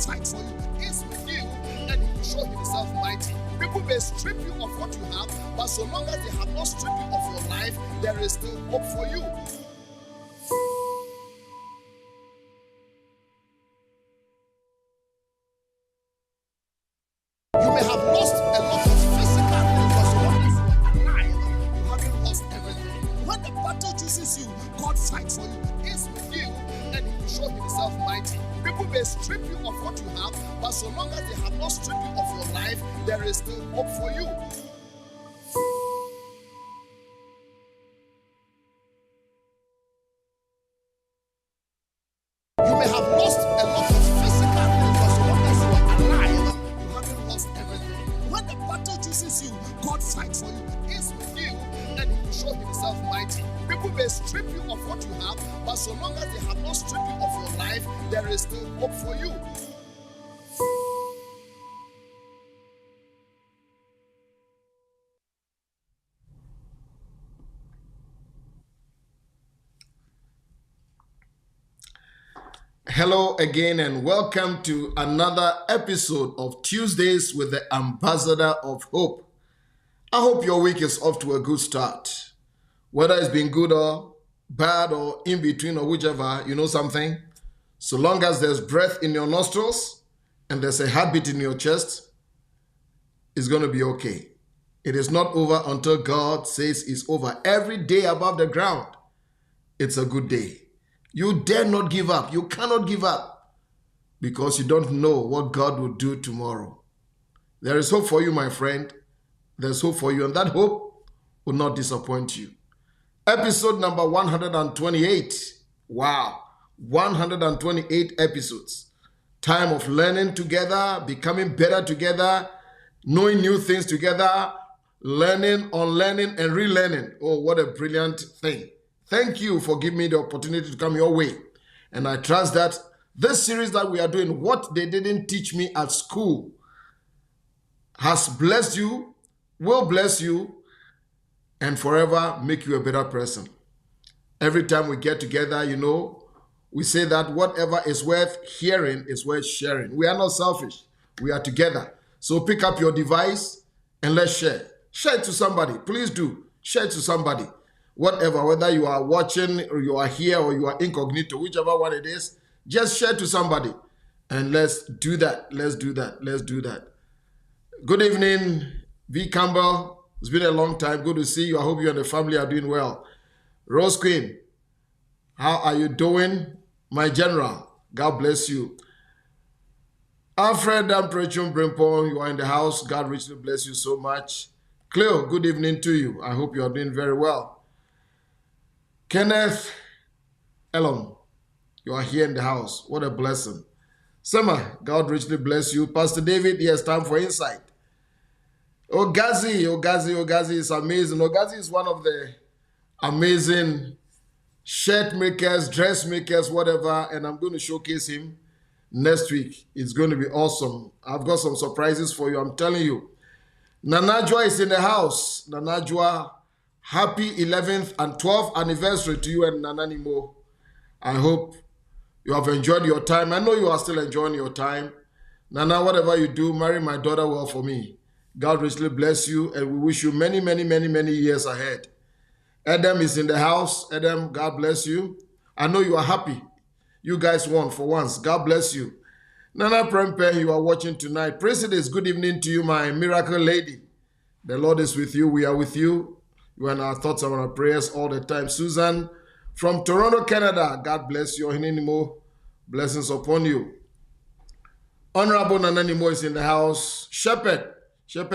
fight for you. He is with you and he will show himself mighty. People may strip you of what you have, but so long as they have not stripped you of your life, there is still hope for you. You may have lost a lot of physical things, but so long as you are alive, you haven't lost everything. When the battle chooses you, God fights for you. He is with you and he will show himself mighty. People may strip you of what you have, but so long as they have not stripped you of your life, there is still hope for you. You may have lost a lot of physical things, but so long as you are alive, you haven't lost everything. When the battle chooses you, God fights for you. He is with you and he will show himself mighty. People may strip you of what you have, but so long as they have not stripped you of your life, there is still hope for you. Hello again and welcome to another episode of Tuesdays with the Ambassador of Hope. I hope your week is off to a good start. Whether it's been good or bad or in between or whichever, you know something? So long as there's breath in your nostrils and there's a heartbeat in your chest, it's going to be okay. It is not over until God says it's over. Every day above the ground, it's a good day. You dare not give up. You cannot give up because you don't know what God will do tomorrow. There is hope for you, my friend. There's hope for you, and that hope will not disappoint you. Episode number 128. Wow, 128 episodes. Time of learning together, becoming better together, knowing new things together, learning, unlearning, and relearning. Oh, what a brilliant thing. Thank you for giving me the opportunity to come your way. And I trust that this series that we are doing, What They Didn't Teach Me at School, has blessed you, will bless you, and forever make you a better person. Every time we get together, you know, we say that whatever is worth hearing is worth sharing. We are not selfish. We are together. So pick up your device and let's share. Share it to somebody. Please do. Share it to somebody. Whatever, whether you are watching or you are here or you are incognito, whichever one it is, just share to somebody. And let's do that. Let's do that. Let's do that. Good evening, V. Campbell. It's been a long time. Good to see you. I hope you and the family are doing well. Rose Queen, how are you doing? My general, God bless you. Alfred Damprechum Brimpon, you are in the house. God richly bless you so much. Cleo, good evening to you. I hope you are doing very well. Kenneth Elon, you are here in the house. What a blessing. Summer, God richly bless you. Pastor David, yes, time for insight. Ogazi is amazing. Ogazi is one of the amazing shirt makers, dress makers, whatever, and I'm going to showcase him next week. It's going to be awesome. I've got some surprises for you, I'm telling you. Nanajwa is in the house. Nanajwa, happy 11th and 12th anniversary to you and Nananimo. I hope you have enjoyed your time. I know you are still enjoying your time. Nana, whatever you do, marry my daughter well for me. God richly bless you, and we wish you many, many, many, many years ahead. Adam is in the house. Adam, God bless you. I know you are happy. You guys won for once. God bless you. Nana Prempe, you are watching tonight. President, good evening to you, my miracle lady. The Lord is with you. We are with you. You are in our thoughts and our prayers all the time. Susan from Toronto, Canada. God bless you. Hinenimo, blessings upon you. Honorable Nananimo is in the house. Shepherd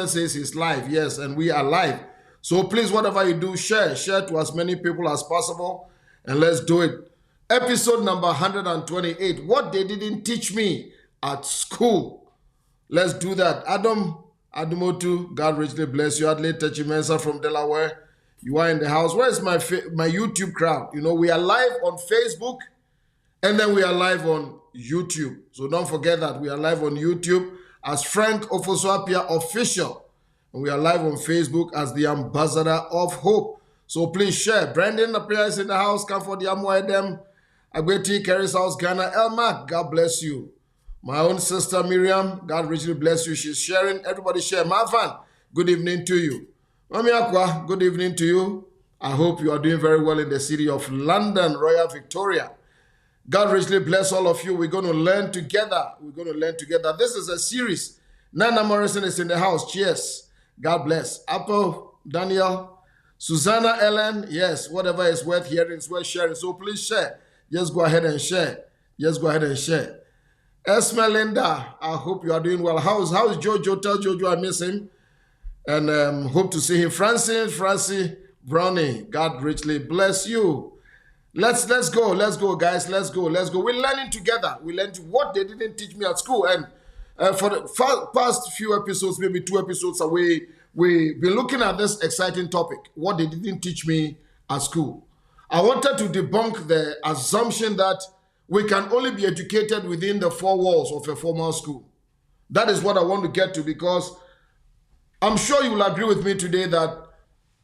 says he's live. Yes, and we are live. So please, whatever you do, share to as many people as possible. And let's do it. Episode number 128. What they didn't teach me at school. Let's do that. Adumotu, God richly bless you. Adelaide Techimensa from Delaware. You are in the house. Where is my YouTube crowd? You know, we are live on Facebook and then we are live on YouTube. So don't forget that we are live on YouTube as Frank Ofosu-Appiah Official. And we are live on Facebook as the Ambassador of Hope. So please share. Brandon Appiah is in the house. Come for the Amoedem. Agweti, Kerry's house, Ghana. Elmark, God bless you. My own sister Miriam, God richly bless you. She's sharing. Everybody share. Marvan, good evening to you. Mami Aqua, good evening to you. I hope you are doing very well in the city of London, Royal Victoria. God richly bless all of you. We're going to learn together. This is a series. Nana Morrison is in the house. Cheers. God bless. Apple, Daniel, Susanna, Ellen. Yes, whatever is worth hearing is worth sharing. So please share. Just go ahead and share. Esmelinda, I hope you are doing well. How's Jojo? Tell Jojo I miss him. And hope to see him. Francie Brownie, God richly bless you. Let's go, guys. Let's go. We're learning together. We learned what they didn't teach me at school. And for the past few episodes, maybe 2 episodes away, we've been looking at this exciting topic, what they didn't teach me at school. I wanted to debunk the assumption that we can only be educated within the 4 walls of a formal school. That is what I want to get to, because I'm sure you will agree with me today that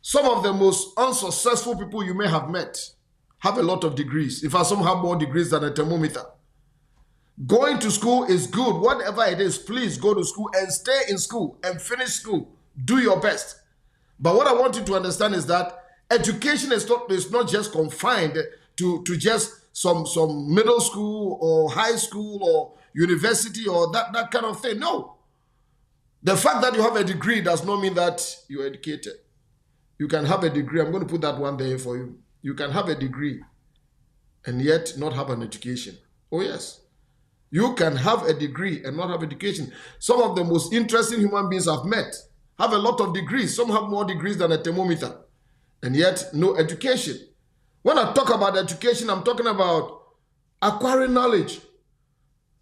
some of the most unsuccessful people you may have met have a lot of degrees. In fact, some have more degrees than a thermometer. Going to school is good. Whatever it is, please go to school and stay in school and finish school. Do your best. But what I want you to understand is that education is not just confined to just some middle school or high school or university or that kind of thing. No. The fact that you have a degree does not mean that you're educated. You can have a degree. I'm going to put that one there for you. You can have a degree and yet not have an education. Oh, yes. You can have a degree and not have education. Some of the most interesting human beings I've met have a lot of degrees. Some have more degrees than a thermometer and yet no education. When I talk about education, I'm talking about acquiring knowledge.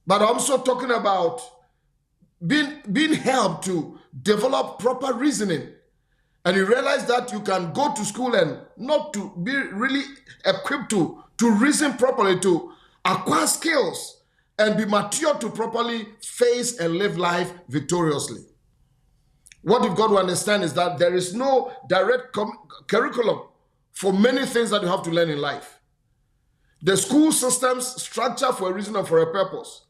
But I'm also talking about being helped to develop proper reasoning. And you realize that you can go to school and not to be really equipped to reason properly, to acquire skills and be mature to properly face and live life victoriously. What you've got to understand is that there is no direct curriculum for many things that you have to learn in life. The school system's structure for a reason and for a purpose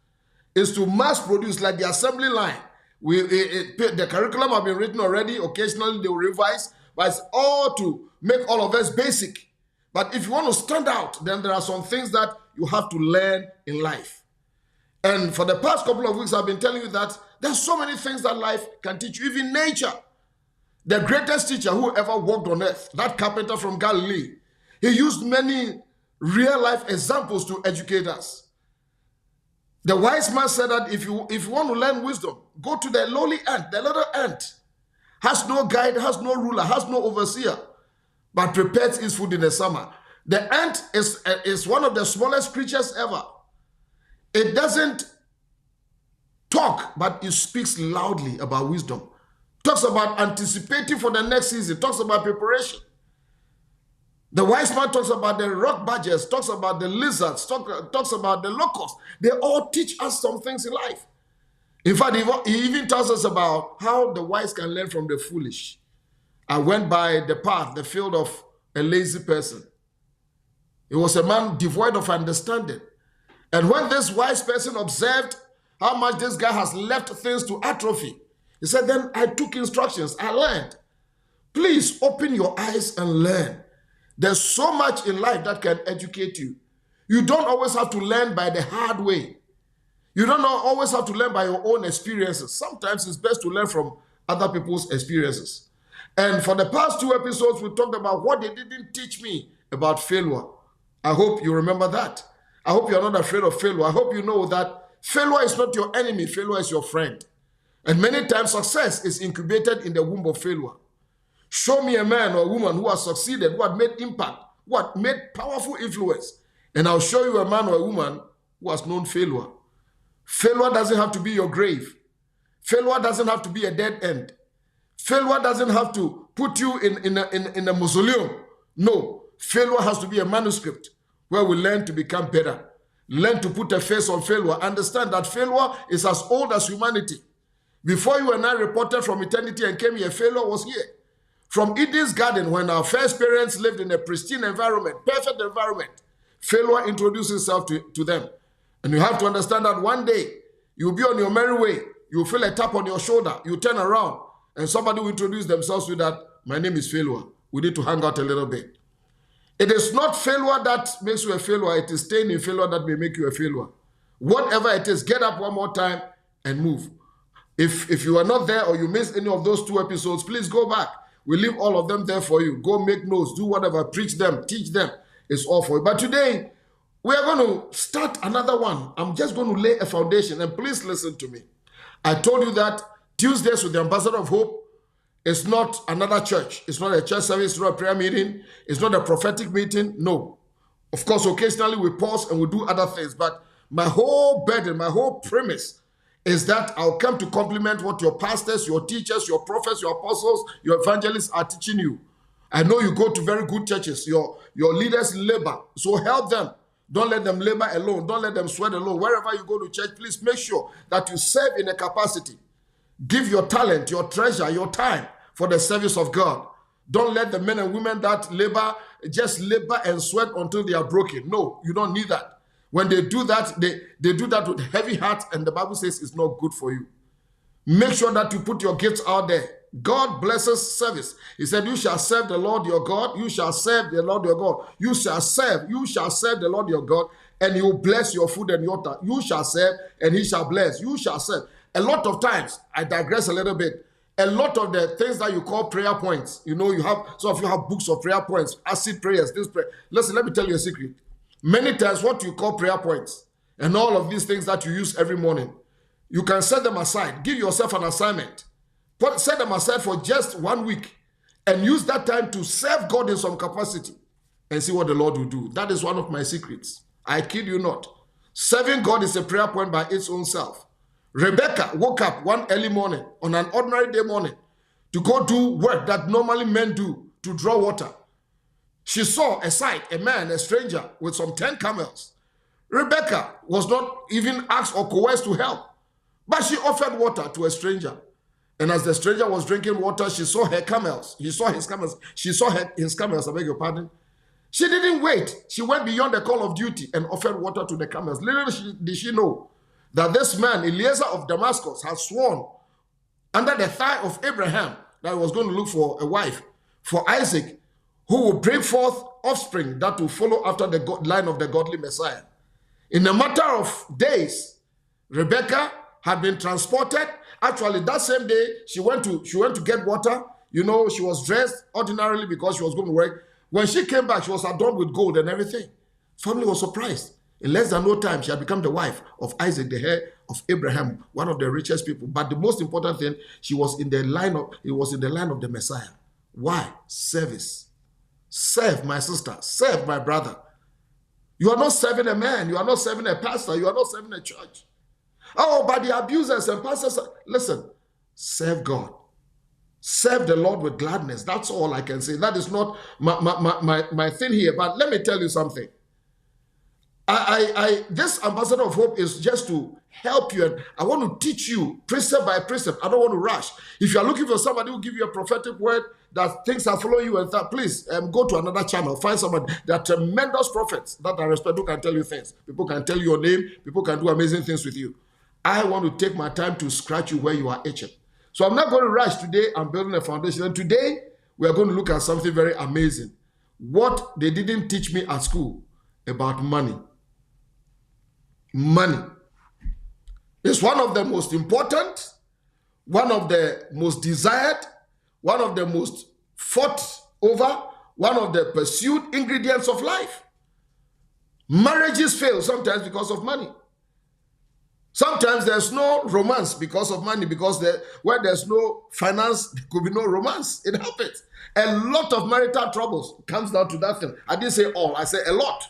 is to mass produce, like the assembly line. The curriculum have been written already. Occasionally they will revise, but it's all to make all of us basic. But if you want to stand out, then there are some things that you have to learn in life. And for the past couple of weeks, I've been telling you that there's so many things that life can teach you, even nature. The greatest teacher who ever walked on earth, that carpenter from Galilee, he used many real-life examples to educate us. The wise man said that if you want to learn wisdom, go to the lowly ant. The little ant has no guide, has no ruler, has no overseer, but prepares his food in the summer. The ant is one of the smallest creatures ever. It doesn't talk, but it speaks loudly about wisdom. Talks about anticipating for the next season, talks about preparation. The wise man talks about the rock badgers, talks about the lizards, talks about the locusts. They all teach us some things in life. In fact, he even tells us about how the wise can learn from the foolish. I went by the field of a lazy person. It was a man devoid of understanding. And when this wise person observed how much this guy has left things to atrophy, he said, then I took instructions, I learned. Please open your eyes and learn. There's so much in life that can educate you. You don't always have to learn by the hard way. You don't always have to learn by your own experiences. Sometimes it's best to learn from other people's experiences. And for the past 2 episodes, we talked about what they didn't teach me about failure. I hope you remember that. I hope you're not afraid of failure. I hope you know that failure is not your enemy. Failure is your friend. And many times success is incubated in the womb of failure. Show me a man or a woman who has succeeded, who had made impact, who had made powerful influence, and I'll show you a man or a woman who has known failure. Failure doesn't have to be your grave. Failure doesn't have to be a dead end. Failure doesn't have to put you in a mausoleum. No, failure has to be a manuscript where we learn to become better. Learn to put a face on failure. Understand that failure is as old as humanity. Before you and I reported from eternity and came here, failure was here. From Eden's garden, when our first parents lived in a pristine environment, perfect environment, failure introduced itself to them. And you have to understand that one day, You'll be on your merry way. You'll feel a tap on your shoulder. You turn around and somebody will introduce themselves with that, my name is failure. We need to hang out a little bit. It is not failure that makes you a failure. It is staying in failure that may make you a failure. Whatever it is, get up one more time and move. If you are not there or you missed any of those 2 episodes, please go back. We leave all of them there for you. Go make notes, do whatever, preach them, teach them. It's all for you. But today, we are going to start another one. I'm just going to lay a foundation, and please listen to me. I told you that Tuesdays with the Ambassador of Hope is not another church. It's not a church service, it's not a prayer meeting, it's not a prophetic meeting. No. Of course, occasionally we pause and we do other things, but my whole burden, my whole premise is that I'll come to complement what your pastors, your teachers, your prophets, your apostles, your evangelists are teaching you. I know you go to very good churches. Your leaders labor, so help them. Don't let them labor alone. Don't let them sweat alone. Wherever you go to church, please make sure that you serve in a capacity. Give your talent, your treasure, your time for the service of God. Don't let the men and women that labor just labor and sweat until they are broken. No, you don't need that. When they do that, they do that with heavy heart, and the Bible says it's not good for you. Make sure that you put your gifts out there. God blesses service. He said, you shall serve the Lord your God. You shall serve the Lord your God. You shall serve the Lord your God, and he will bless your food and your water. You shall serve, and he shall bless. You shall serve. A lot of times, I digress a little bit, a lot of the things that you call prayer points, you have, some of you have books of prayer points, acid prayers, this prayer. Listen, let me tell you a secret. Many times what you call prayer points and all of these things that you use every morning, you can set them aside. Give yourself an assignment. Set them aside for just 1 week and use that time to serve God in some capacity and see what the Lord will do. That is one of my secrets. I kid you not. Serving God is a prayer point by its own self. Rebecca woke up one early morning on an ordinary day morning to go do work that normally men do, to draw water. She saw a sight, a man, a stranger with some 10 camels. Rebecca was not even asked or coerced to help, but she offered water to a stranger. And as the stranger was drinking water, she saw her camels. He saw his camels. She saw his camels, I beg your pardon. She didn't wait. She went beyond the call of duty and offered water to the camels. Little did she know that this man, Eliezer of Damascus, had sworn under the thigh of Abraham that he was going to look for a wife for Isaac, who will bring forth offspring that will follow after the line of the godly Messiah. In a matter of days, Rebecca had been transported. Actually, that same day, she went to get water. She was dressed ordinarily because she was going to work. When she came back, she was adorned with gold and everything. Family was surprised. In less than no time, she had become the wife of Isaac, the heir of Abraham, one of the richest people. But the most important thing, it was in the line of the Messiah. Why? Service. Serve, my sister. Serve, my brother. You are not serving a man. You are not serving a pastor. You are not serving a church. Oh, but the abusers and pastors. Listen, serve God. Serve the Lord with gladness. That's all I can say. That is not my thing here. But let me tell you something. This Ambassador of Hope is just to help you, and I want to teach you precept by precept. I don't want to rush. If you are looking for somebody who will give you a prophetic word that things are following you and that, please go to another channel. Find somebody. There are tremendous prophets that I respect who can tell you things. People can tell you your name. People can do amazing things with you. I want to take my time to scratch you where you are itching. So I'm not going to rush today. I'm building a foundation. And today, we are going to look at something very amazing. What they didn't teach me at school about money. Money is one of the most important, one of the most desired, one of the most fought over, one of the pursued ingredients of life. Marriages fail sometimes because of money. Sometimes there's no romance because of money, because where there's no finance, there could be no romance. It happens. A lot of marital troubles comes down to that thing. I didn't say all, I said a lot.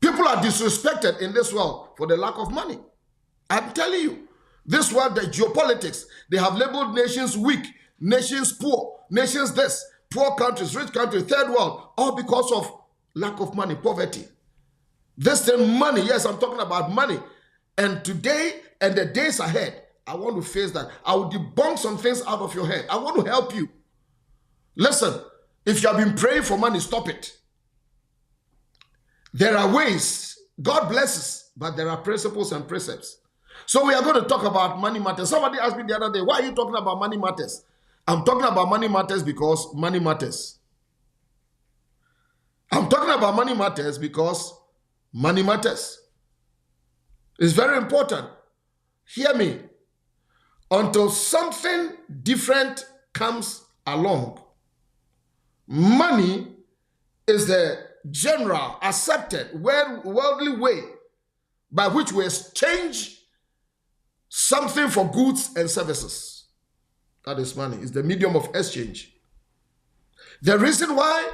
People are disrespected in this world for the lack of money. I'm telling you, this world, the geopolitics, they have labeled nations weak, nations poor, nations this, poor countries, rich countries, third world, all because of lack of money, poverty. This thing, money, yes, I'm talking about money. And today and the days ahead, I want to face that. I will debunk some things out of your head. I want to help you. Listen, if you have been praying for money, stop it. There are ways. God blesses, but there are principles and precepts. So we are going to talk about money matters. Somebody asked me the other day, why are you talking about money matters? I'm talking about money matters because money matters. I'm talking about money matters because money matters. It's very important. Hear me. Until something different comes along, money is the general, accepted, worldly way by which we exchange something for goods and services. That is money. It's the medium of exchange. The reason why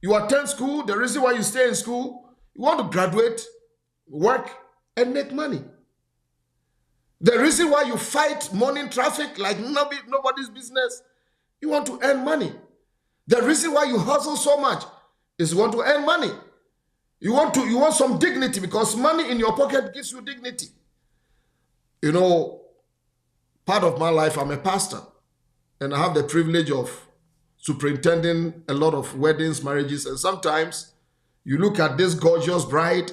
you attend school, the reason why you stay in school, you want to graduate, work, and make money. The reason why you fight morning traffic like nobody's business, you want to earn money. The reason why you hustle so much is you want to earn money. You want some dignity, because money in your pocket gives you dignity. You know, part of my life, I'm a pastor, and I have the privilege of superintending a lot of weddings, marriages, and sometimes you look at this gorgeous bride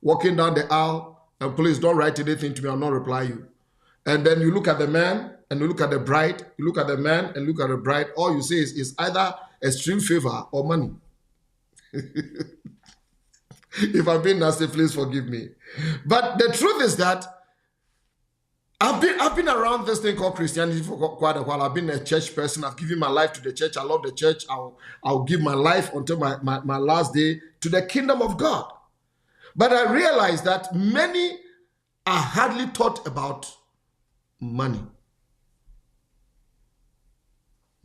walking down the aisle, and please don't write anything to me, I'll not reply you. And then you look at the man, and you look at the bride, you look at the man, and look at the bride, all you say is either extreme favor or money. If I'm being nasty, please forgive me. But the truth is that I've been around this thing called Christianity for quite a while. I've been a church person. I've given my life to the church. I love the church. I'll give my life until my last day to the kingdom of God. But I realize that many are hardly taught about money.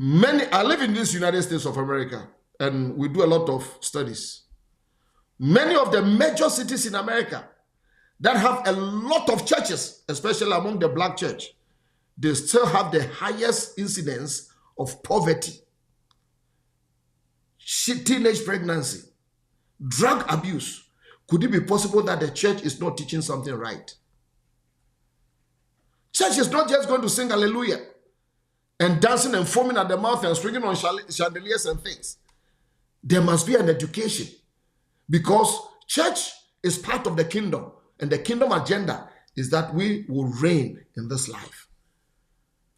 I live in this United States of America, and we do a lot of studies. Many of the major cities in America that have a lot of churches, especially among the black church, they still have the highest incidence of poverty, teenage pregnancy, drug abuse. Could it be possible that the church is not teaching something right? Church is not just going to sing hallelujah and dancing and foaming at the mouth and swinging on chandeliers and things. There must be an education, because church is part of the kingdom, and the kingdom agenda is that we will reign in this life.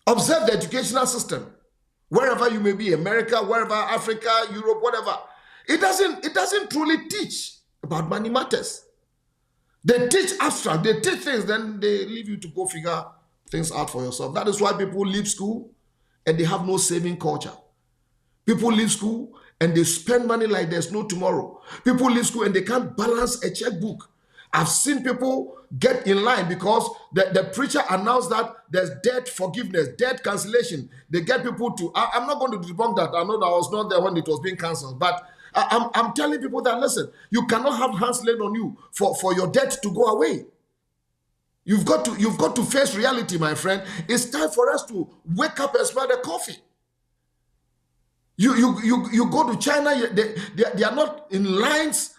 Observe the educational system, wherever you may be, America, wherever, Africa, Europe, whatever. It doesn't truly teach about money matters. They teach abstract, they teach things, then they leave you to go figure things out for yourself. That is why people leave school and they have no saving culture. People leave school and they spend money like there's no tomorrow. People leave school and they can't balance a checkbook. I've seen people get in line because the preacher announced that there's debt forgiveness, debt cancellation. They get people to, I'm not going to debunk that. I know that I was not there when it was being cancelled, but I'm telling people that, listen, you cannot have hands laid on you for your debt to go away. You've got to face reality, my friend. It's time for us to wake up and smell the coffee. You go to China, they are not in lines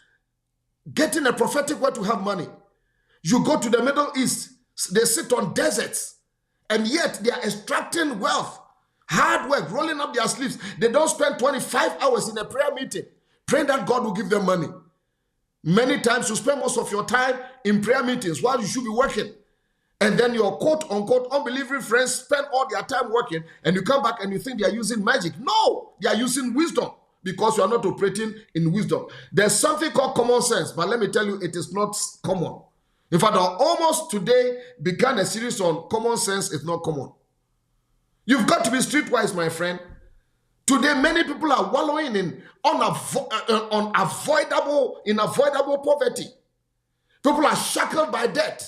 getting a prophetic word to have money. You go to the Middle East, they sit on deserts, and yet they are extracting wealth, hard work, rolling up their sleeves. They don't spend 25 hours in a prayer meeting praying that God will give them money. Many times you spend most of your time in prayer meetings while you should be working. And then your quote-unquote unbelieving friends spend all their time working, and you come back and you think they are using magic. No, they are using wisdom, because you are not operating in wisdom. There's something called common sense, but let me tell you, it is not common. In fact, I almost today began a series on common sense is not common. You've got to be streetwise, my friend. Today, many people are wallowing in unavoidable poverty. People are shackled by debt,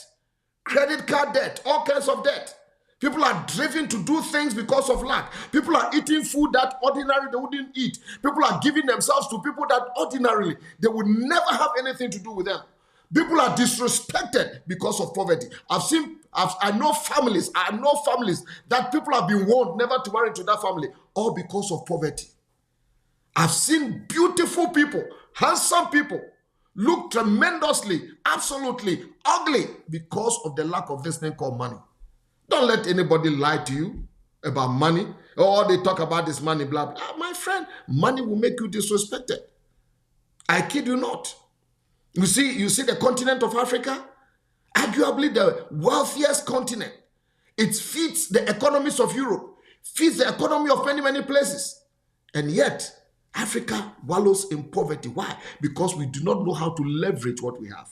credit card debt, all kinds of debt. People are driven to do things because of lack. People are eating food that ordinarily they wouldn't eat. People are giving themselves to people that ordinarily they would never have anything to do with them. People are disrespected because of poverty. I know families that people have been warned never to marry into that family, all because of poverty. I've seen beautiful people, handsome people, look tremendously, absolutely ugly because of the lack of this thing called money. Don't let anybody lie to you about money. Or they talk about this money, blah, blah. My friend, money will make you disrespected. I kid you not. You see the continent of Africa? arguably the wealthiest continent. It feeds the economies of Europe, feeds the economy of many, many places. And yet, Africa wallows in poverty. Why? Because we do not know how to leverage what we have.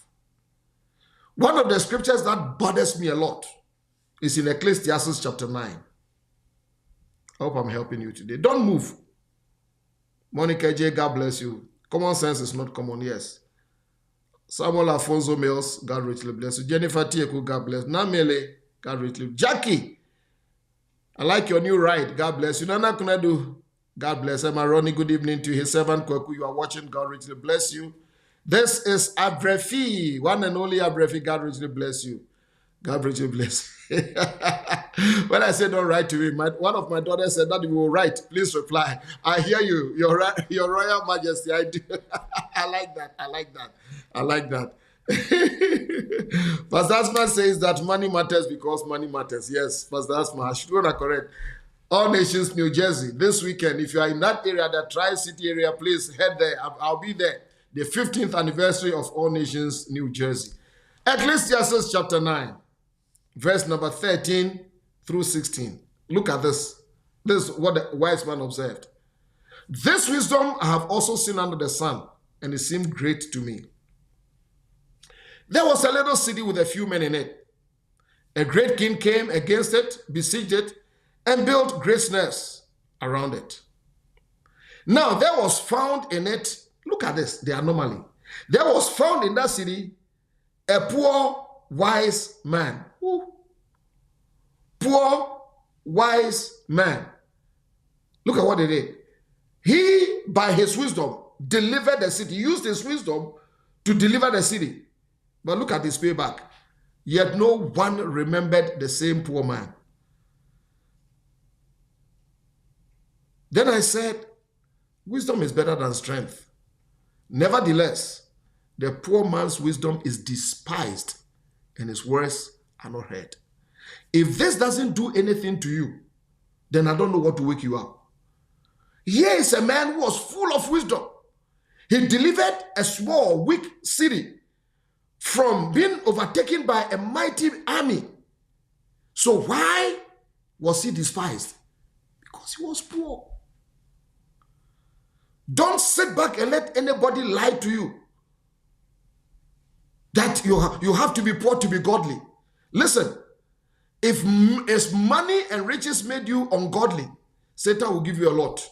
One of the scriptures that bothers me a lot is in Ecclesiastes chapter 9. I hope I'm helping you today. Don't move. Monica J, God bless you. Common sense is not common, yes. Samuel Afonso Mills, God richly bless you. Jennifer Tieku, God bless you. Namele, God richly. Jackie, I like your new ride. God bless you. Nana Kunadu, God bless. Emma Ronnie, good evening to his servant Kweku. You are watching. God richly bless you. This is Abrefi, one and only Abrefi. God richly bless you. God richly bless you. When I said don't write to me, one of my daughters said that you will write. Please reply. I hear you. Your Royal Majesty. I do. I like that. I like that. I like that. Pastor Asma says that money matters because money matters. Yes, Pastor Asma, I should want to correct. All Nations, New Jersey. This weekend, if you are in that area, the Tri-City area, please head there. I'll be there. The 15th anniversary of All Nations, New Jersey. Ecclesiastes chapter 9, verse number 13 through 16. Look at this. This is what the wise man observed. This wisdom I have also seen under the sun, and it seemed great to me. There was a little city with a few men in it. A great king came against it, besieged it, and built great snares around it. Now there was found in it, look at this, the anomaly. There was found in that city a poor, wise man. Ooh. Poor, wise man. Look at what he did. He, by his wisdom, delivered the city, used his wisdom to deliver the city. But look at his payback. Yet no one remembered the same poor man. Then I said, wisdom is better than strength. Nevertheless, the poor man's wisdom is despised and his words are not heard. If this doesn't do anything to you, then I don't know what to wake you up. Here is a man who was full of wisdom. He delivered a small, weak city from being overtaken by a mighty army. So why was he despised? Because he was poor. Don't sit back and let anybody lie to you that you have to be poor to be godly. Listen, if money and riches made you ungodly, Satan will give you a lot.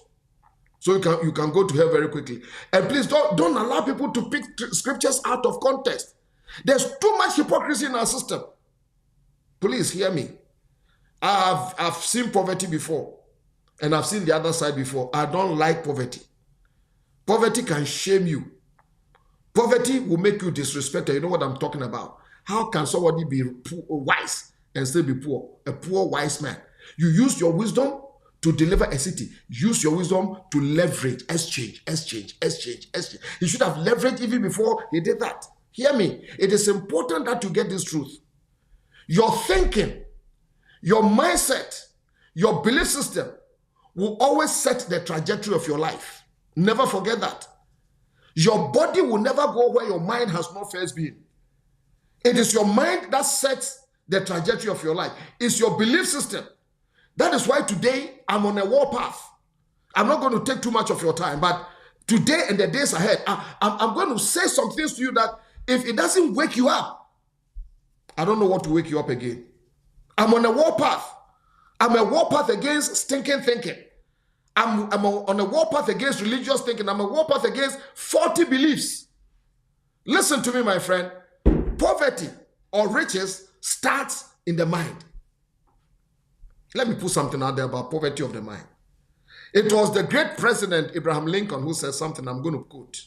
So you can go to hell very quickly. And please don't allow people to pick scriptures out of context. There's too much hypocrisy in our system. Please hear me. I've seen poverty before, and I've seen the other side before. I don't like poverty. Poverty can shame you. Poverty will make you disrespected. You know what I'm talking about. How can somebody be wise and still be poor? A poor wise man. You use your wisdom to deliver a city. Use your wisdom to leverage, exchange. He should have leveraged even before he did that. Hear me. It is important that you get this truth. Your thinking, your mindset, your belief system will always set the trajectory of your life. Never forget that. Your body will never go where your mind has not first been. It is your mind that sets the trajectory of your life. It's your belief system. That is why today I'm on a war path. I'm not going to take too much of your time, but today and the days ahead, I'm going to say some things to you that if it doesn't wake you up, I don't know what to wake you up again. I'm on a war path. I'm a war path against stinking thinking. I'm on a war path against religious thinking. I'm a war path against faulty beliefs. Listen to me, my friend. Poverty or riches starts in the mind. Let me put something out there about poverty of the mind. It was the great President Abraham Lincoln who said something I'm going to quote.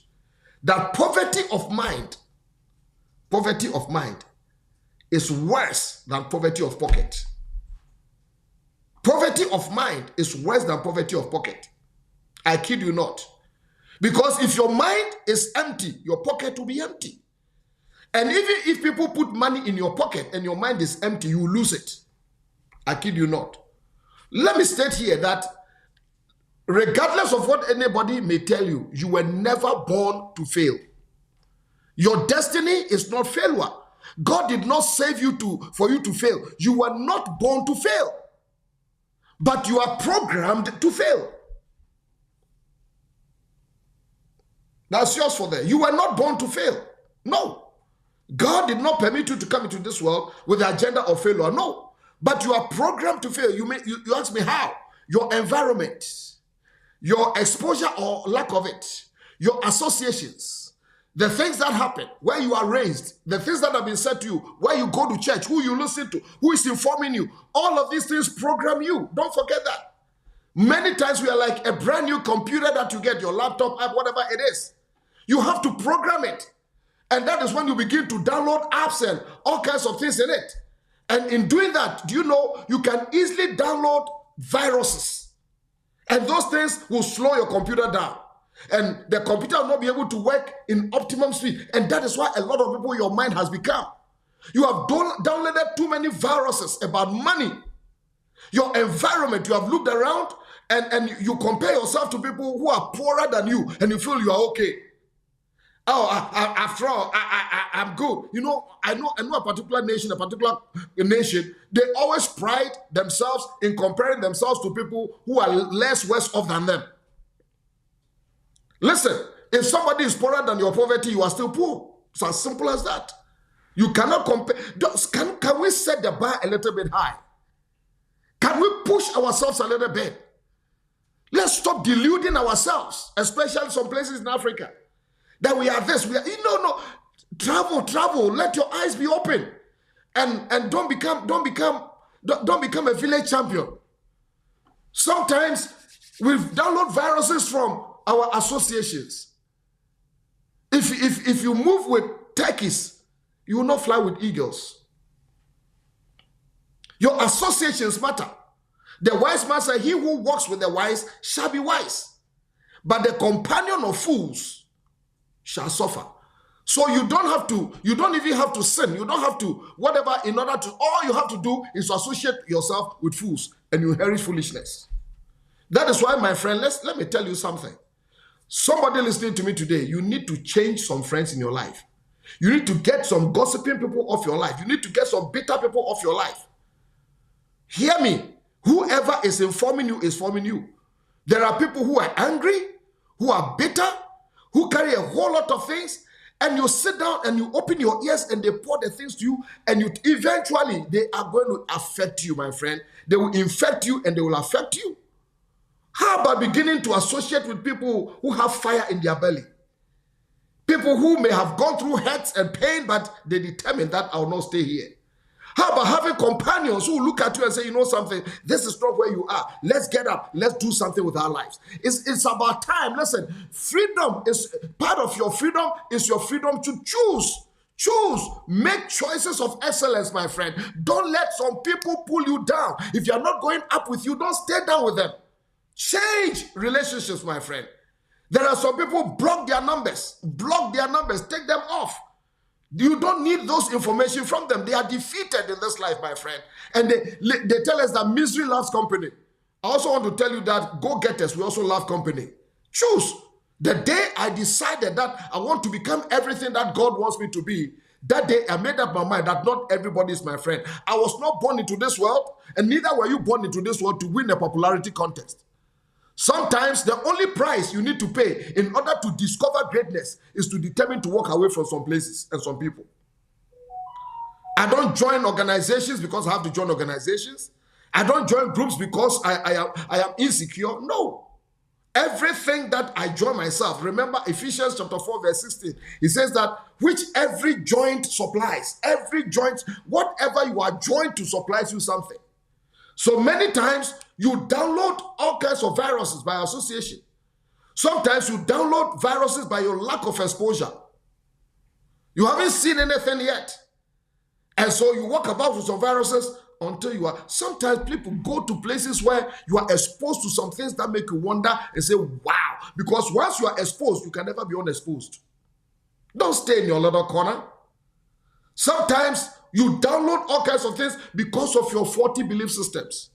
That poverty of mind is worse than poverty of pocket. Poverty of mind is worse than poverty of pocket. I kid you not. Because if your mind is empty, your pocket will be empty. And even if people put money in your pocket and your mind is empty, you will lose it. I kid you not. Let me state here that regardless of what anybody may tell you, you were never born to fail. Your destiny is not failure. God did not save you for you to fail. You were not born to fail, but you are programmed to fail. That's yours for that. You were not born to fail. No. God did not permit you to come into this world with the agenda of failure. No. But you are programmed to fail. You ask me how? Your environment, your exposure or lack of it, your associations, the things that happen, where you are raised, the things that have been said to you, where you go to church, who you listen to, who is informing you, all of these things program you. Don't forget that. Many times we are like a brand new computer that you get, your laptop app, whatever it is. You have to program it. And that is when you begin to download apps and all kinds of things in it. And in doing that, do you know you can easily download viruses? And those things will slow your computer down. And the computer will not be able to work in optimum speed. And that is why a lot of people, your mind has become. You have downloaded too many viruses about money. Your environment, you have looked around and you compare yourself to people who are poorer than you and you feel you are okay. Oh, after all, I'm good. You know, I know a particular nation, they always pride themselves in comparing themselves to people who are less worse off than them. Listen, if somebody is poorer than your poverty, you are still poor. It's as simple as that. You cannot compare. Can we set the bar a little bit high? Can we push ourselves a little bit? Let's stop deluding ourselves, especially some places in Africa. That we are this, we are no. Travel. Let your eyes be open, and don't become a village champion. Sometimes we download viruses from our associations. If you move with turkeys, you will not fly with eagles. Your associations matter. The wise man said, "He who walks with the wise shall be wise, but the companion of fools shall suffer." So you don't even have to sin. You don't have to whatever in order to, all you have to do is to associate yourself with fools and you inherit foolishness. That is why, my friend, let me tell you something. Somebody listening to me today, you need to change some friends in your life. You need to get some gossiping people off your life. You need to get some bitter people off your life. Hear me. Whoever is informing you is forming you. There are people who are angry, who are bitter, who carry a whole lot of things, and you sit down and you open your ears and they pour the things to you, and you eventually they are going to affect you, my friend. They will infect you and they will affect you. How about beginning to associate with people who have fire in their belly? People who may have gone through hurts and pain, but they determine that I will not stay here. How about having companions who look at you and say, you know something, this is not where you are. Let's get up. Let's do something with our lives. It's about time. Listen, freedom is part of your freedom is your freedom to choose. Choose. Make choices of excellence, my friend. Don't let some people pull you down. If you're not going up with you, don't stay down with them. Change relationships, my friend. There are some people block their numbers, take them off. You don't need those information from them. They are defeated in this life, my friend. And they tell us that misery loves company. I also want to tell you that go-getters, we also love company. Choose. The day I decided that I want to become everything that God wants me to be, that day I made up my mind that not everybody is my friend. I was not born into this world, and neither were you born into this world to win a popularity contest. Sometimes the only price you need to pay in order to discover greatness is to determine to walk away from some places and some people. I don't join organizations because I have to join organizations. I don't join groups because I am insecure. No. Everything that I join myself, remember Ephesians chapter 4 verse 16, it says that which every joint supplies, whatever you are joined to supplies you something. So many times you download all kinds of viruses by association. Sometimes you download viruses by your lack of exposure. You haven't seen anything yet. And so you walk about with some viruses until you are. Sometimes people go to places where you are exposed to some things that make you wonder and say, wow. Because once you are exposed, you can never be unexposed. Don't stay in your little corner. Sometimes you download all kinds of things because of your faulty belief systems.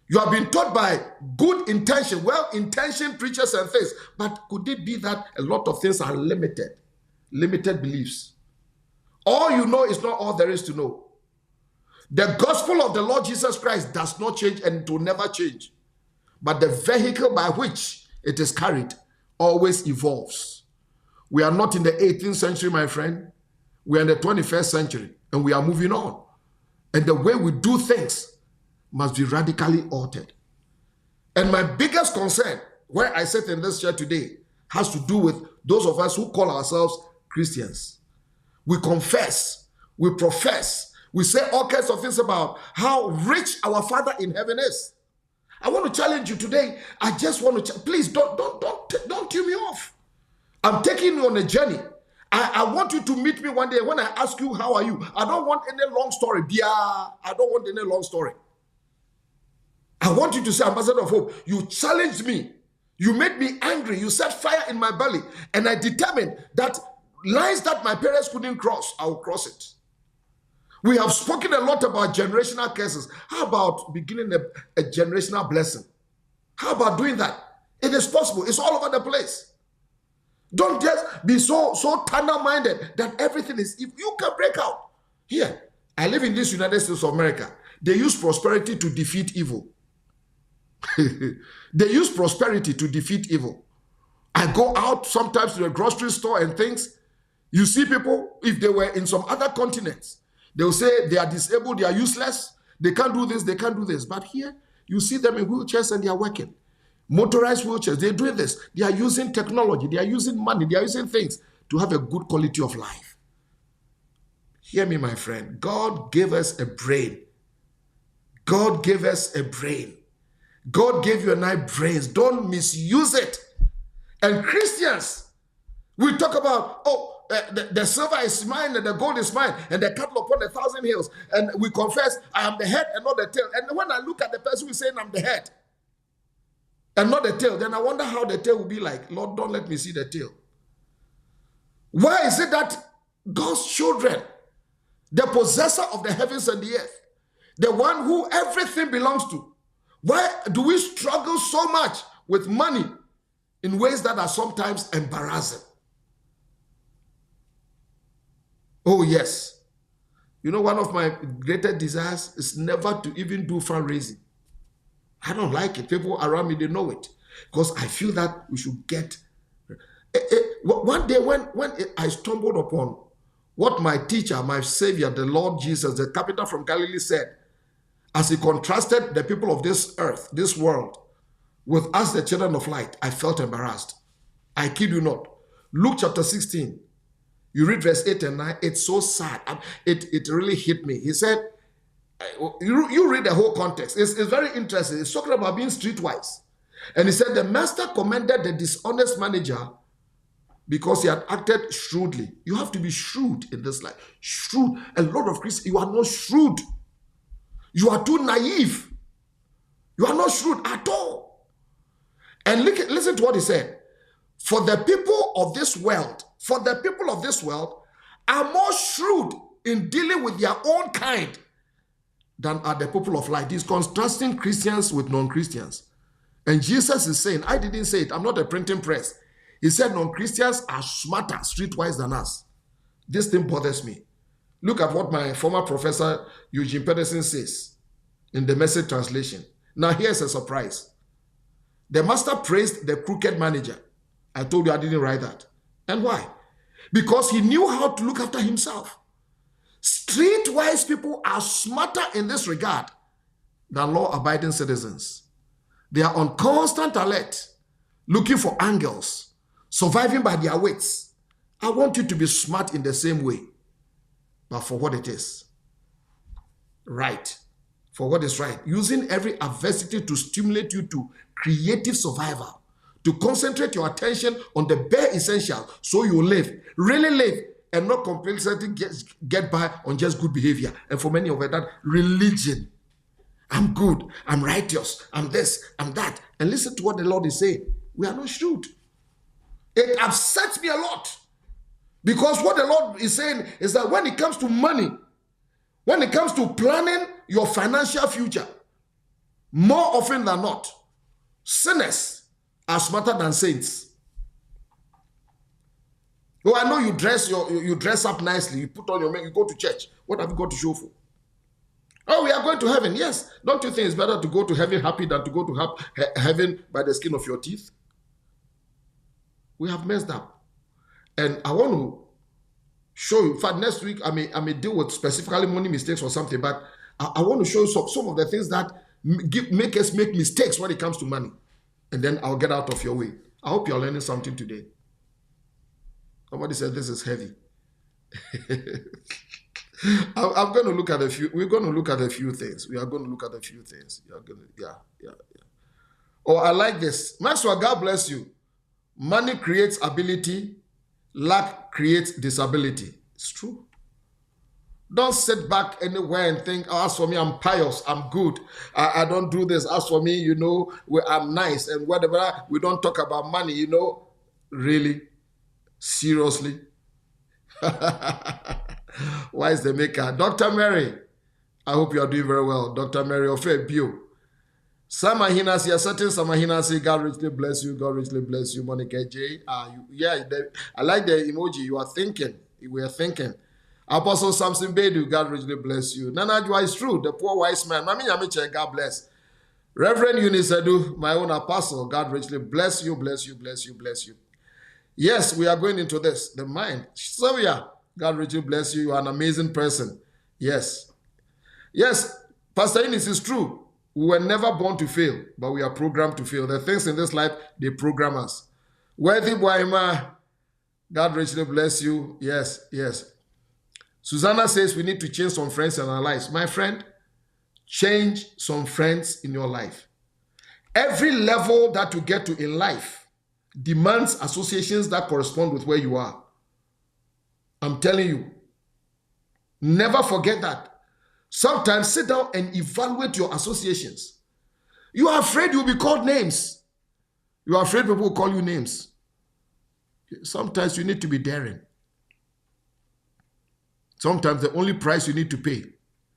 You have been taught by good intention, well-intentioned preachers and things. But could it be that a lot of things are limited beliefs? All you know is not all there is to know. The gospel of the Lord Jesus Christ does not change and it will never change. But the vehicle by which it is carried always evolves. We are not in the 18th century, my friend. We are in the 21st century and we are moving on. And the way we do things must be radically altered. And my biggest concern, where I sit in this chair today, has to do with those of us who call ourselves Christians. We confess, we profess, we say all kinds of things about how rich our Father in heaven is. I want to challenge you today. I just want to, please don't tune me off. I'm taking you on a journey. I want you to meet me one day. When I ask you, how are you? I don't want any long story. I don't want any long story. I want you to say, Ambassador of Hope, you challenged me. You made me angry. You set fire in my belly. And I determined that lines that my parents couldn't cross, I will cross it. We have spoken a lot about generational curses. How about beginning a generational blessing? How about doing that? It is possible. It's all over the place. Don't just be so tunnel-minded that everything is, if you can break out. Here, I live in this United States of America. They use prosperity to defeat evil. They use prosperity to defeat evil. I go out sometimes to the grocery store and things. You see people, if they were in some other continents, they will say they are disabled, they are useless, they can't do this, they can't do this. But here, you see them in wheelchairs and they are working. Motorized wheelchairs, they're doing this. They are using technology, they are using money, they are using things to have a good quality of life. Hear me, my friend. God gave us a brain. God gave us a brain. God gave you and I brains. Don't misuse it. And Christians, we talk about, the silver is mine and the gold is mine and the cattle upon 1,000 hills. And we confess, I am the head and not the tail. And when I look at the person who is saying I'm the head and not the tail, then I wonder how the tail will be like. Lord, don't let me see the tail. Why is it that God's children, the possessor of the heavens and the earth, the one who everything belongs to, why do we struggle so much with money in ways that are sometimes embarrassing? Oh, yes. You know, one of my greatest desires is never to even do fundraising. I don't like it. People around me, they know it. Because I feel that we should get... One day when I stumbled upon what my teacher, my savior, the Lord Jesus, the carpenter from Galilee said, as he contrasted the people of this earth, this world, with us, the children of light, I felt embarrassed. I kid you not. Luke chapter 16, you read verse 8 and 9, it's so sad. It really hit me. He said, you read the whole context. It's very interesting. It's talking about being streetwise. And he said, the master commended the dishonest manager because he had acted shrewdly. You have to be shrewd in this life. Shrewd. A lot of Christians, you are not shrewd. You are too naive. You are not shrewd at all. And listen to what he said. For the people of this world are more shrewd in dealing with their own kind than are the people of light. He's contrasting Christians with non-Christians. And Jesus is saying, I didn't say it, I'm not a printing press. He said non-Christians are smarter, streetwise than us. This thing bothers me. Look at what my former professor Eugene Pedersen says in the Message translation. Now here's a surprise. The master praised the crooked manager. I told you I didn't write that. And why? Because he knew how to look after himself. Streetwise people are smarter in this regard than law-abiding citizens. They are on constant alert, looking for angles, surviving by their wits. I want you to be smart in the same way, but for what it is. Right. For what is right. Using every adversity to stimulate you to creative survival, to concentrate your attention on the bare essential so you live, really live, and not complacently get by on just good behavior. And for many of us, that religion. I'm good, I'm righteous, I'm this, I'm that. And listen to what the Lord is saying. We are not shrewd. It upsets me a lot. Because what the Lord is saying is that when it comes to money, when it comes to planning your financial future, more often than not, sinners are smarter than saints. Oh, I know you dress up nicely. You put on your makeup. You go to church. What have you got to show for? Oh, we are going to heaven. Yes. Don't you think it's better to go to heaven happy than to go to heaven by the skin of your teeth? We have messed up. And I want to show you. In fact, next week I may deal with specifically money mistakes or something, but I want to show you some of the things that make us make mistakes when it comes to money. And then I'll get out of your way. I hope you're learning something today. Somebody said this is heavy. I'm going to look at a few. We're going to look at a few things. We are going to look at a few things. Yeah. Oh, I like this. Maxwell, God bless you. Money creates ability. Lack creates disability. It's true. Don't sit back anywhere and think, oh, as for me, I'm pious, I'm good. I don't do this. As for me, I'm nice and whatever. We don't talk about money, Really? Seriously? Why is the maker? Dr. Mary, I hope you are doing very well. Dr. Mary Ofosu-Appiah. Samahina, you're certain Samahina say, God richly bless you. God richly bless you, Monica J. I like the emoji. You are thinking. We are thinking. Apostle Samson Bedu, God richly bless you. Nana Jua is true. The poor wise man. Mami Yamiche, God bless. Reverend Eunice Edu, my own apostle, God richly bless you, bless you, bless you, bless you. Yes, we are going into this. The mind. Sylvia, God richly bless you. You are an amazing person. Yes. Yes, Pastor Eunice is true. We were never born to fail, but we are programmed to fail. The things in this life, they program us. Worthy Boima, God richly bless you. Yes. Susanna says we need to change some friends in our lives. My friend, change some friends in your life. Every level that you get to in life demands associations that correspond with where you are. I'm telling you, never forget that. Sometimes sit down and evaluate your associations. You are afraid you'll be called names. You are afraid people will call you names. Sometimes you need to be daring. Sometimes the only price you need to pay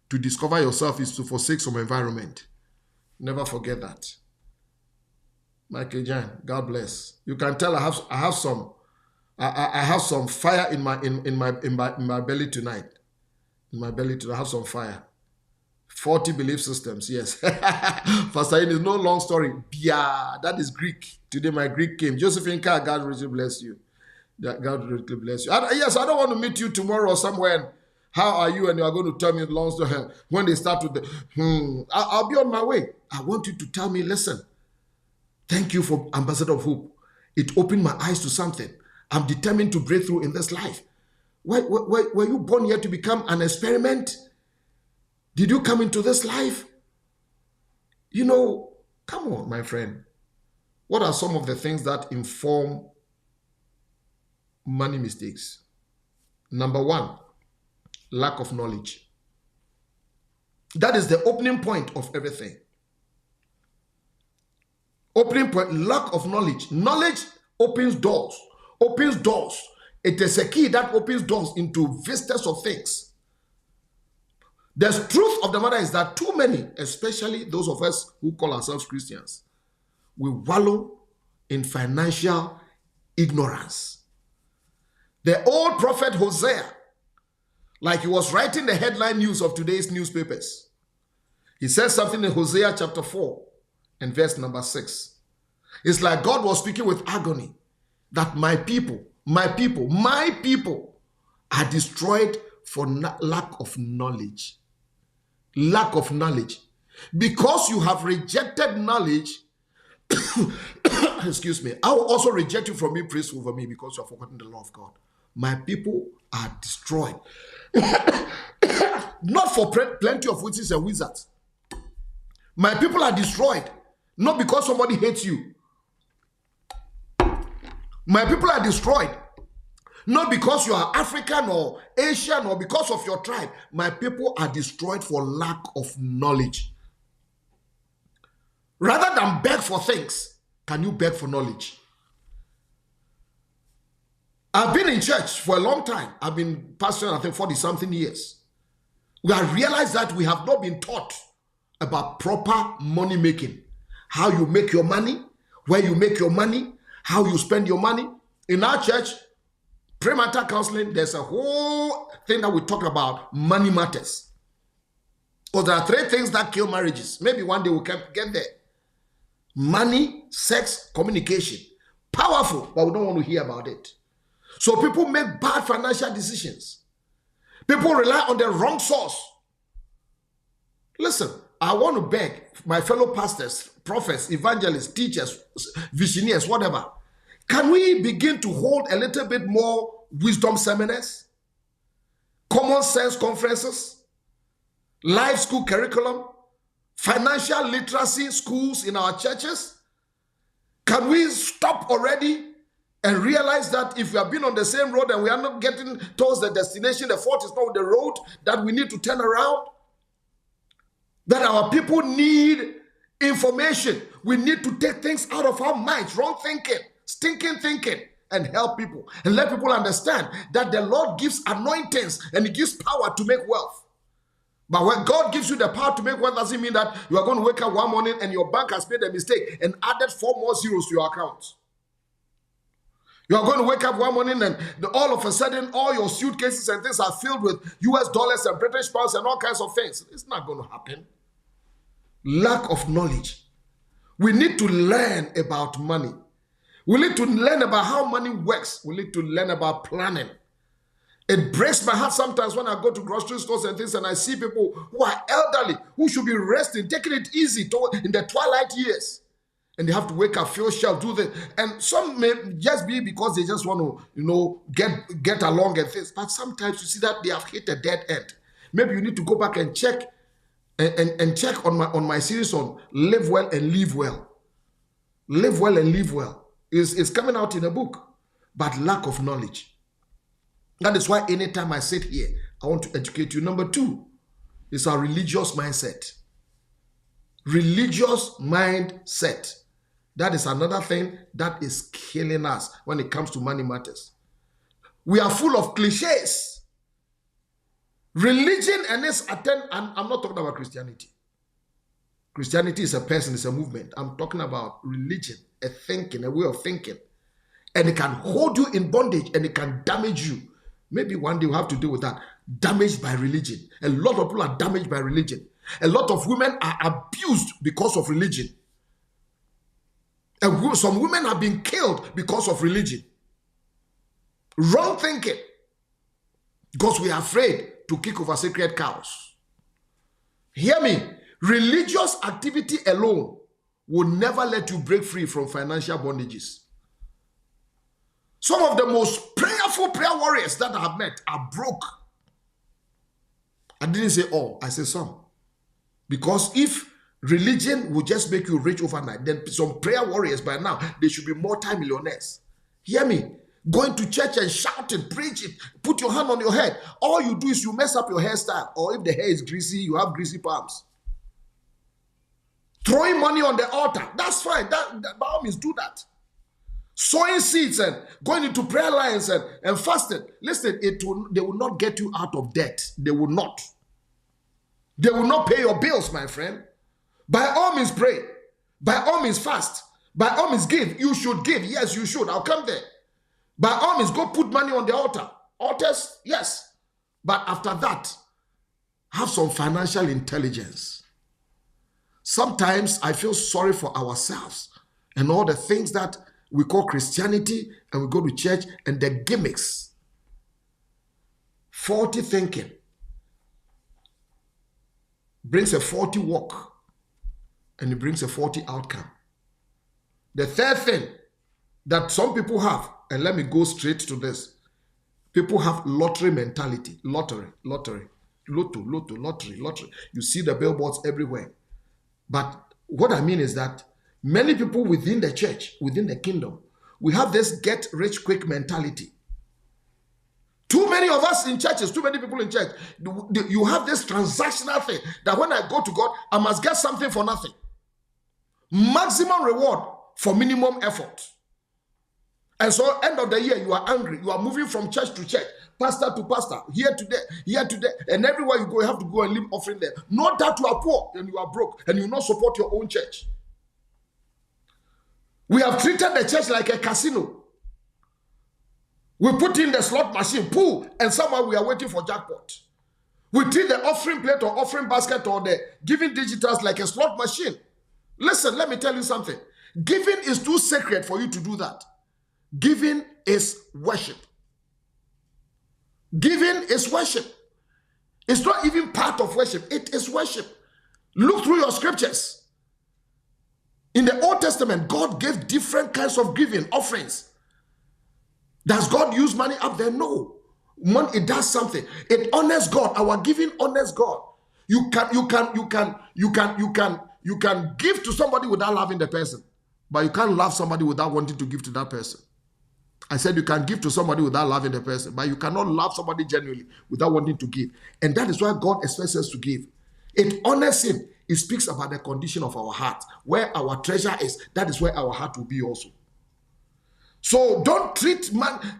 to discover yourself is to forsake some environment. Never forget that. Michael Jan, God bless. You can tell I have some fire in my belly tonight. In my belly tonight, I have some fire. 40 belief systems, yes. Pastor, it is no long story. Bia, that is Greek. Today my Greek came. Josephine Carr, God really bless you. God really bless you. Yes, I don't want to meet you tomorrow or somewhere. And how are you? And you are going to tell me a long story. When they start with the, I'll be on my way. I want you to tell me, listen, thank you for Ambassador of Hope. It opened my eyes to something. I'm determined to break through in this life. Were you born here to become an experiment? Did you come into this life? Come on, my friend. What are some of the things that inform money mistakes? Number one, lack of knowledge. That is the opening point of everything. Opening point, lack of knowledge. Knowledge opens doors. Opens doors. It is a key that opens doors into vistas of things. The truth of the matter is that too many, especially those of us who call ourselves Christians, we wallow in financial ignorance. The old prophet Hosea, like he was writing the headline news of today's newspapers, he says something in Hosea chapter 4 and verse number 6. It's like God was speaking with agony that my people are destroyed for lack of knowledge. Lack of knowledge. Because you have rejected knowledge, excuse me, I will also reject you from being praised over me because you have forgotten the law of God. My people are destroyed. Not for plenty of witches and wizards. My people are destroyed. Not because somebody hates you. My people are destroyed. Not because you are African or Asian or because of your tribe. My people are destroyed for lack of knowledge. Rather than beg for things, can you beg for knowledge? I've been in church for a long time. I've been pastoring, I think, 40-something years. We have realized that we have not been taught about proper money making. How you make your money, where you make your money, how you spend your money. In our church, Premarital counseling, there's a whole thing that we talk about, money matters. Because there are 3 things that kill marriages. Maybe one day we'll get there. Money, sex, communication. Powerful, but we don't want to hear about it. So people make bad financial decisions. People rely on the wrong source. Listen, I want to beg my fellow pastors, prophets, evangelists, teachers, visionaries, whatever. Can we begin to hold a little bit more wisdom seminars, common sense conferences, life school curriculum, financial literacy schools in our churches? Can we stop already and realize that if we have been on the same road and we are not getting towards the destination, the fault is not with the road, that we need to turn around? That our people need information. We need to take things out of our minds, wrong thinking, stinking thinking, and help people. And let people understand that the Lord gives anointings and He gives power to make wealth. But when God gives you the power to make wealth, doesn't mean that you are going to wake up one morning and your bank has made a mistake and added 4 more zeros to your account. You are going to wake up one morning and all of a sudden all your suitcases and things are filled with US dollars and British pounds and all kinds of things. It's not going to happen. Lack of knowledge. We need to learn about money. We need to learn about how money works. We need to learn about planning. It breaks my heart sometimes when I go to grocery stores and things and I see people who are elderly, who should be resting, taking it easy in the twilight years. And they have to wake up, feel shelf, do this. And some may just be because they just want to, get along and things. But sometimes you see that they have hit a dead end. Maybe you need to go back and check and check on my series on Live Well and Live Well. Live Well and Live Well is coming out in a book. But lack of knowledge. That is why anytime I sit here, I want to educate you. Number 2 is our religious mindset. Religious mindset. That is another thing that is killing us when it comes to money matters. We are full of cliches. Religion and its I'm not talking about Christianity. Christianity is a person, it's a movement. I'm talking about religion, a thinking, a way of thinking. And it can hold you in bondage and it can damage you. Maybe one day we'll have to deal with that. Damaged by religion. A lot of people are damaged by religion. A lot of women are abused because of religion. And some women have been killed because of religion. Wrong thinking. Because we are afraid to kick over sacred cows. Hear me. Religious activity alone will never let you break free from financial bondages. Some of the most prayerful prayer warriors that I have met are broke. I didn't say all, I said some. Because if religion will just make you rich overnight, then some prayer warriors by now, they should be multi-millionaires. Hear me? Going to church and shouting, preaching, put your hand on your head. All you do is you mess up your hairstyle. Or if the hair is greasy, you have greasy palms. Throwing money on the altar, that's fine. That by all means do that. Sowing seeds and going into prayer lines and fasting. Listen, they will not get you out of debt. They will not. They will not pay your bills, my friend. By all means pray. By all means fast. By all means give. You should give. Yes, you should. I'll come there. By all means go put money on the altar. Altars, yes. But after that, have some financial intelligence. Sometimes I feel sorry for ourselves and all the things that we call Christianity, and we go to church and the gimmicks. Faulty thinking brings a faulty walk and it brings a faulty outcome. The third thing that some people have, and let me go straight to this. People have lottery mentality. Lottery. Lotto, lottery. You see the billboards everywhere. But what I mean is that many people within the church, within the kingdom, we have this get rich quick mentality. Too many of us in churches, too many people in church, you have this transactional thing that when I go to God, I must get something for nothing. Maximum reward for minimum effort. And so end of the year, you are angry. You are moving from church to church, pastor to pastor, here to there. And everywhere you go, you have to go and leave offering there. Not that you are poor and you are broke and you not support your own church. We have treated the church like a casino. We put in the slot machine, pull, and somehow we are waiting for jackpot. We treat the offering plate or offering basket or the giving digitals like a slot machine. Listen, let me tell you something. Giving is too sacred for you to do that. Giving is worship. Giving is worship. It's not even part of worship. It is worship. Look through your scriptures. In the Old Testament, God gave different kinds of giving, offerings. Does God use money up there? No. Money, it does something. It honors God. Our giving honors God. You can give to somebody without loving the person, but you can't love somebody without wanting to give to that person. I said you can give to somebody without loving the person, but you cannot love somebody genuinely without wanting to give. And that is why God expects us to give. It honors Him. It speaks about the condition of our heart. Where our treasure is, that is where our heart will be also. So don't treat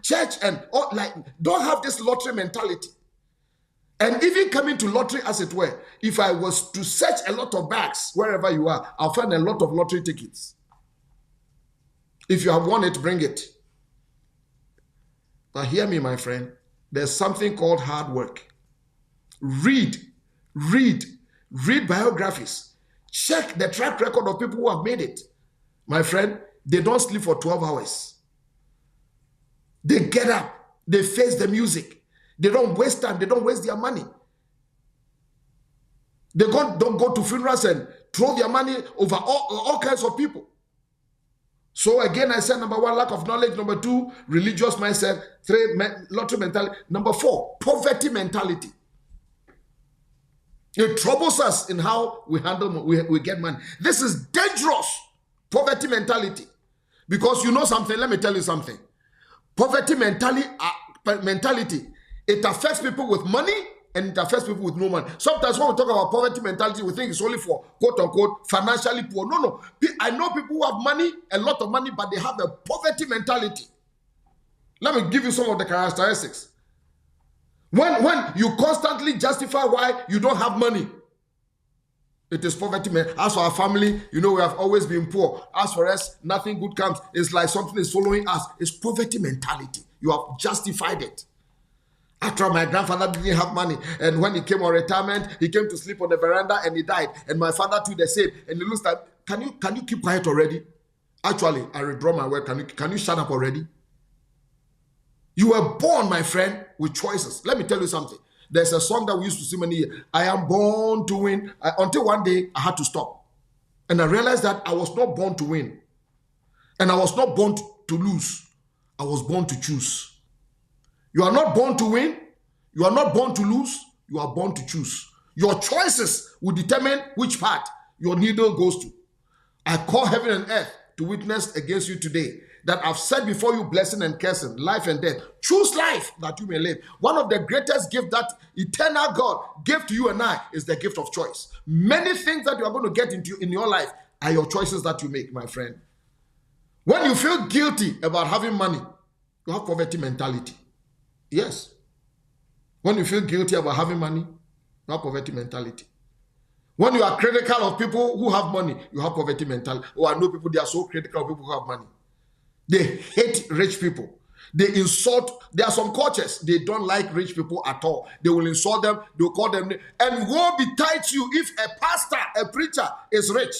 church and don't have this lottery mentality. And even coming to lottery, as it were, if I was to search a lot of bags wherever you are, I'll find a lot of lottery tickets. If you have won it, bring it. But hear me, my friend. There's something called hard work. Read biographies. Check the track record of people who have made it. My friend, they don't sleep for 12 hours. They get up. They face the music. They don't waste time. They don't waste their money. They don't go to funerals and throw their money over all kinds of people. So again, I said, number 1, lack of knowledge. Number 2, religious mindset. 3, lottery mentality. Number 4, poverty mentality. It troubles us in how we handle, we get money. This is dangerous, poverty mentality. Because you know something, let me tell you something. Poverty mentality, it affects people with money and it affects people with no money. Sometimes when we talk about poverty mentality, we think it's only for quote-unquote financially poor. No. I know people who have money, a lot of money, but they have a poverty mentality. Let me give you some of the characteristics. When you constantly justify why you don't have money, it is poverty. As for our family, we have always been poor. As for us, nothing good comes. It's like something is following us. It's poverty mentality. You have justified it. After my grandfather didn't have money, and when he came on retirement, he came to sleep on the veranda and he died. And my father too the same. And he looks like, can you keep quiet already? Actually, I withdraw my word. Can you shut up already? You were born, my friend, with choices. Let me tell you something. There's a song that we used to sing many years. I am born to win. Until one day, I had to stop. And I realized that I was not born to win. And I was not born to lose. I was born to choose. You are not born to win. You are not born to lose. You are born to choose. Your choices will determine which path your needle goes to. I call heaven and earth to witness against you today that I've set before you blessing and cursing, life and death. Choose life that you may live. One of the greatest gifts that eternal God gave to you and I is the gift of choice. Many things that you are going to get into in your life are your choices that you make, my friend. When you feel guilty about having money, you have poverty mentality. Yes. When you feel guilty about having money, you have poverty mentality. When you are critical of people who have money, you have poverty mentality. Oh, I know people, they are so critical of people who have money. They hate rich people. They insult. There are some cultures, they don't like rich people at all. They will insult them. They will call them. And woe betide you if a pastor, a preacher is rich.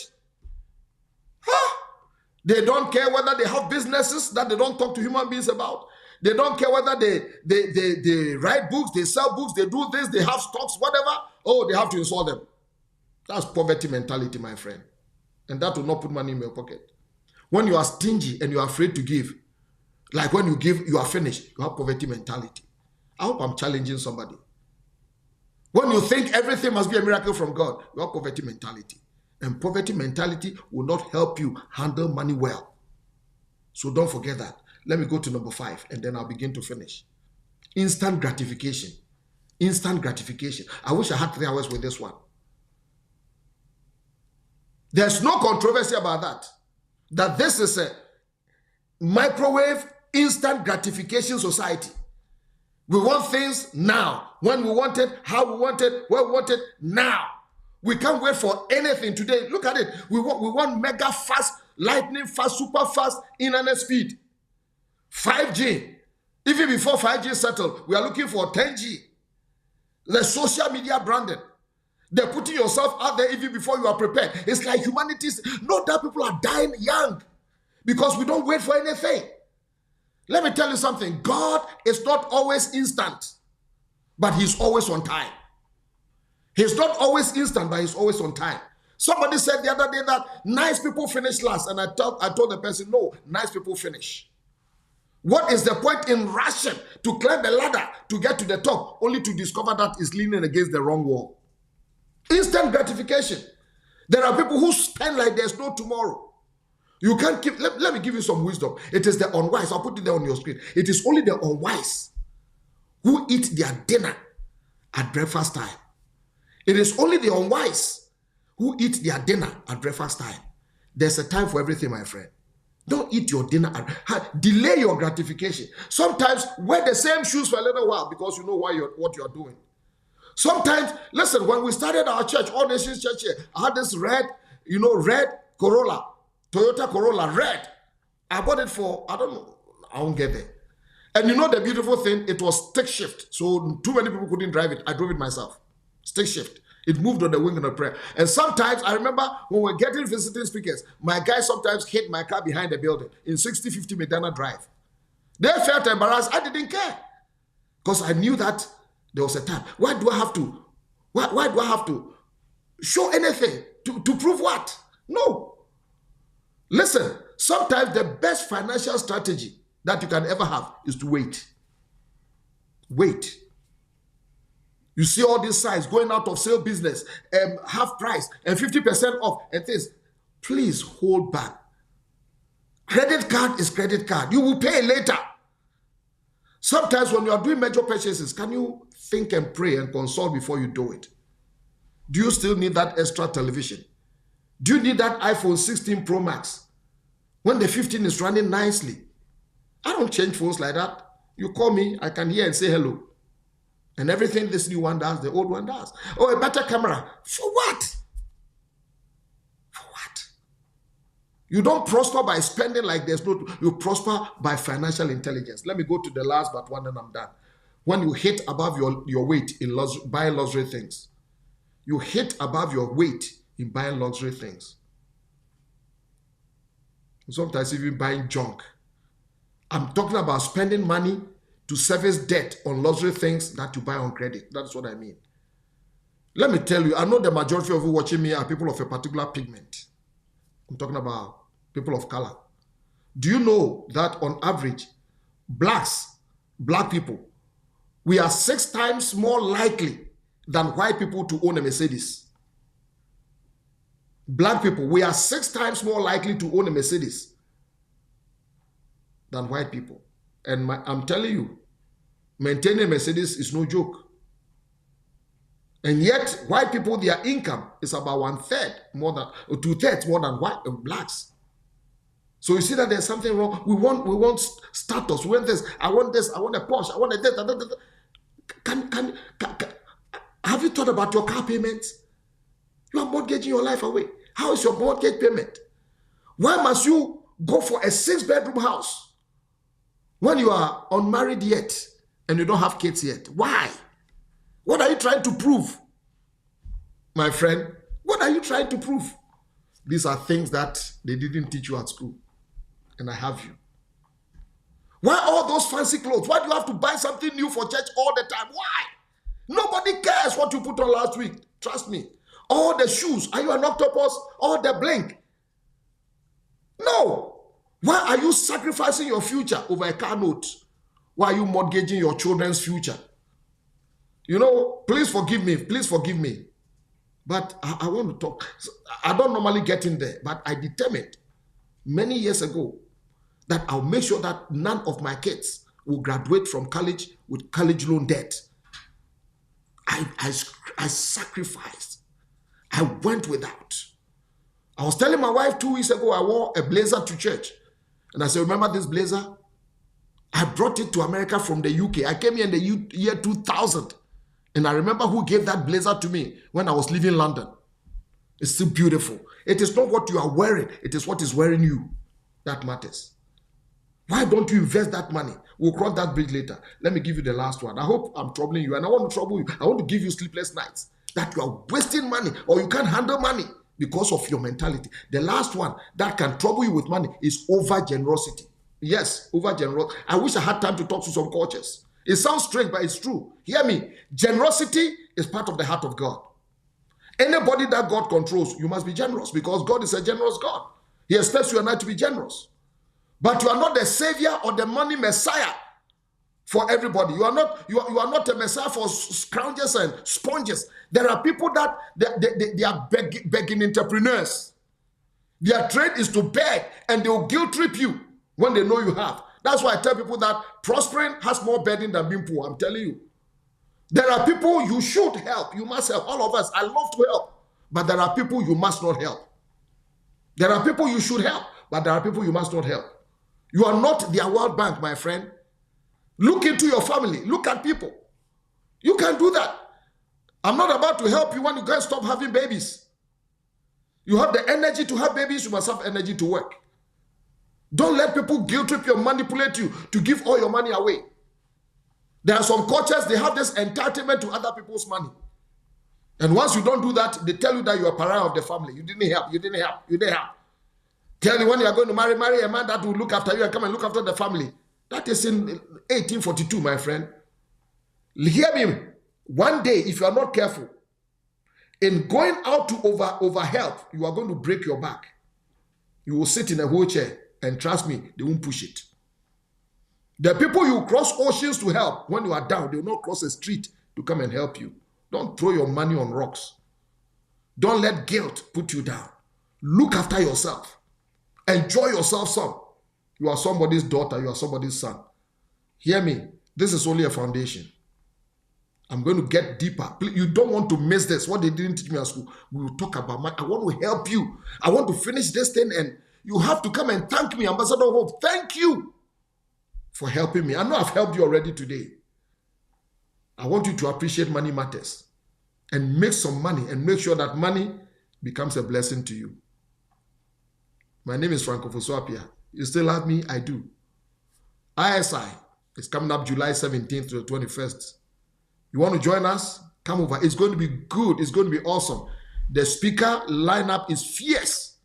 They don't care whether they have businesses that they don't talk to human beings about. They don't care whether they write books, they sell books, they do this, they have stocks, whatever. Oh, they have to insult them. That's poverty mentality, my friend. And that will not put money in your pocket. When you are stingy and you are afraid to give, like when you give, you are finished. You have poverty mentality. I hope I'm challenging somebody. When you think everything must be a miracle from God, you have poverty mentality. And poverty mentality will not help you handle money well. So don't forget that. Let me go to number 5 and then I'll begin to finish. Instant gratification. Instant gratification. I wish I had 3 hours with this one. There's no controversy about that. That this is a microwave instant gratification society. We want things now. When we want it, how we want it, where we want it, now. We can't wait for anything today. Look at it. We want mega fast, lightning fast, super fast internet speed. 5G. Even before 5G settled, we are looking for 10G. The social media branding. They're putting yourself out there even before you are prepared. It's like humanity's, not that people are dying young because we don't wait for anything. Let me tell you something. God is not always instant, but he's always on time. He's not always instant, but he's always on time. Somebody said the other day that nice people finish last, and I told the person, no, nice people finish. What is the point in rushing to climb the ladder to get to the top, only to discover that it's leaning against the wrong wall? Instant gratification. There are people who spend like there's no tomorrow. You can't keep, let me give you some wisdom. It is the unwise. I'll put it there on your screen. It is only the unwise who eat their dinner at breakfast time. It is only the unwise who eat their dinner at breakfast time. There's a time for everything, my friend. Don't eat your dinner. Delay your gratification. Sometimes wear the same shoes for a little while because you know what you're doing. Sometimes, listen, when we started our church, All Nations Church here, I had this red Corolla, Toyota Corolla, red. I bought it for, I don't know, I won't get there. And you know the beautiful thing, it was stick shift. So too many people couldn't drive it. I drove it myself. Stick shift. It moved on the wing of the prayer. And sometimes, I remember when we were getting visiting speakers, my guy sometimes hit my car behind the building in 6050 Medina Drive. They felt embarrassed. I didn't care. Because I knew that there was a time. Why do I have to show anything? To prove what? No. Listen, sometimes the best financial strategy that you can ever have is to wait. Wait. You see all these signs going out of sale business, half price and 50% off and things. Please hold back. Credit card is credit card. You will pay later. Sometimes when you are doing major purchases, can you think and pray and consult before you do it? Do you still need that extra television? Do you need that iPhone 16 Pro Max when the 15 is running nicely? I don't change phones like that. You call me, I can hear and say hello. And everything this new one does, the old one does. Oh, a better camera. For what? For what? You don't prosper by spending like there's no... You prosper by financial intelligence. Let me go to the last but one and I'm done. When you hit above your weight in buying luxury things. You hit above your weight in buying luxury things. Sometimes even buying junk. I'm talking about spending money to service debt on luxury things that you buy on credit. That's what I mean. Let me tell you, I know the majority of you watching me are people of a particular pigment. I'm talking about people of color. Do you know that on average, black people, we are 6 times more likely than white people to own a Mercedes? Black people, we are 6 times more likely to own a Mercedes than white people. And I'm telling you, maintaining a Mercedes is no joke. And yet, white people, their income is about 1/3 more than, or 2/3 more than white blacks. So you see that there's something wrong. We want status. We want this. I want this. I want a Porsche. I want a this. Have you thought about your car payments? You are mortgaging your life away. How is your mortgage payment? Why must you go for a 6-bedroom house when you are unmarried yet and you don't have kids yet? Why? What are you trying to prove? My friend, what are you trying to prove? These are things that they didn't teach you at school. And I have you. Why all those fancy clothes? Why do you have to buy something new for church all the time? Why? Nobody cares what you put on last week. Trust me. All the shoes. Are you an octopus? All the blink. No. Why are you sacrificing your future over a car note? Why are you mortgaging your children's future? You know, please forgive me. Please forgive me. But I want to talk. I don't normally get in there, but I determined many years ago that I'll make sure that none of my kids will graduate from college with college loan debt. I sacrificed. I went without. I was telling my wife 2 weeks ago, I wore a blazer to church. And I said, remember this blazer? I brought it to America from the UK. I came here in the year 2000. And I remember who gave that blazer to me when I was leaving London. It's still beautiful. It is not what you are wearing. It is what is wearing you that matters. Why don't you invest that money? We'll cross that bridge later. Let me give you the last one. I hope I'm troubling you, and I want to trouble you. I want to give you sleepless nights that you are wasting money or you can't handle money because of your mentality. The last one that can trouble you with money is over generosity. Yes, over generosity. I wish I had time to talk to some coaches. It sounds strange, but it's true. Hear me. Generosity is part of the heart of God. Anybody that God controls, you must be generous because God is a generous God. He expects you and I to be generous. But you are not the savior or the money messiah for everybody. You are not a messiah for scroungers and sponges. There are people that they are begging entrepreneurs. Their trade is to beg, and they will guilt trip you when they know you have. That's why I tell people that prospering has more burden than being poor. I'm telling you. There are people you should help. You must help. All of us, I love to help. But there are people you must not help. There are people you should help, but there are people you must not help. You are not their World Bank, my friend. Look into your family. Look at people. You can do that. I'm not about to help you when you guys stop having babies. You have the energy to have babies, you must have energy to work. Don't let people guilt trip you or manipulate you to give all your money away. There are some cultures, they have this entitlement to other people's money. And once you don't do that, they tell you that you are pariah of the family. You didn't help, you didn't help, you didn't help. Tell you when you are going to marry a man that will look after you and come and look after the family. That is in 1842, my friend. Hear me. One day, if you are not careful, in going out to over help, you are going to break your back. You will sit in a wheelchair, and trust me, they won't push it. The people you cross oceans to help, when you are down, they will not cross a street to come and help you. Don't throw your money on rocks. Don't let guilt put you down. Look after yourself. Enjoy yourself some. You are somebody's daughter. You are somebody's son. Hear me. This is only a foundation. I'm going to get deeper. You don't want to miss this. What they didn't teach me at school. We will talk about money. I want to help you. I want to finish this thing, and you have to come and thank me, Ambassador of Hope. Thank you for helping me. I know I've helped you already today. I want you to appreciate money matters and make some money and make sure that money becomes a blessing to you. My name is Ofosu-Appiah. You still have me? I do. ISI is coming up July 17th to the 21st. You want to join us? Come over. It's going to be good. It's going to be awesome. The speaker lineup is fierce.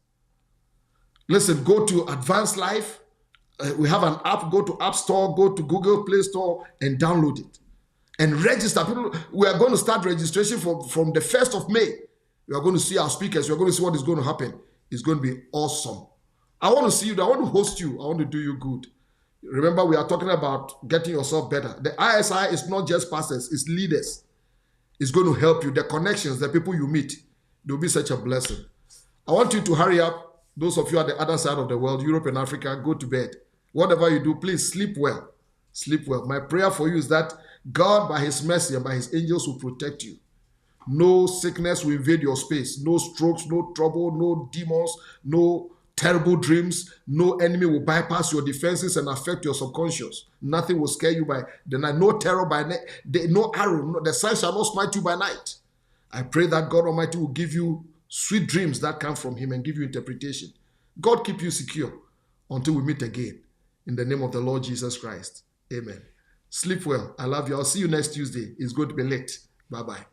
Listen, go to Advanced Life. We have an app. Go to App Store, go to Google Play Store and download it. And register. People, we are going to start registration from the 1st of May. You are going to see our speakers. You are going to see what is going to happen. It's going to be awesome. I want to see you. I want to host you. I want to do you good. Remember, we are talking about getting yourself better. The ISI is not just pastors, it's leaders. It's going to help you. The connections, the people you meet, they'll be such a blessing. I want you to hurry up. Those of you at the other side of the world, Europe and Africa, go to bed. Whatever you do, please sleep well. Sleep well. My prayer for you is that God, by his mercy and by his angels, will protect you. No sickness will invade your space. No strokes, no trouble, no demons, no terrible dreams. No enemy will bypass your defenses and affect your subconscious. Nothing will scare you by the night. No terror by night. No arrow. The sun shall not smite you by night. I pray that God Almighty will give you sweet dreams that come from him and give you interpretation. God keep you secure until we meet again. In the name of the Lord Jesus Christ. Amen. Sleep well. I love you. I'll see you next Tuesday. It's going to be late. Bye-bye.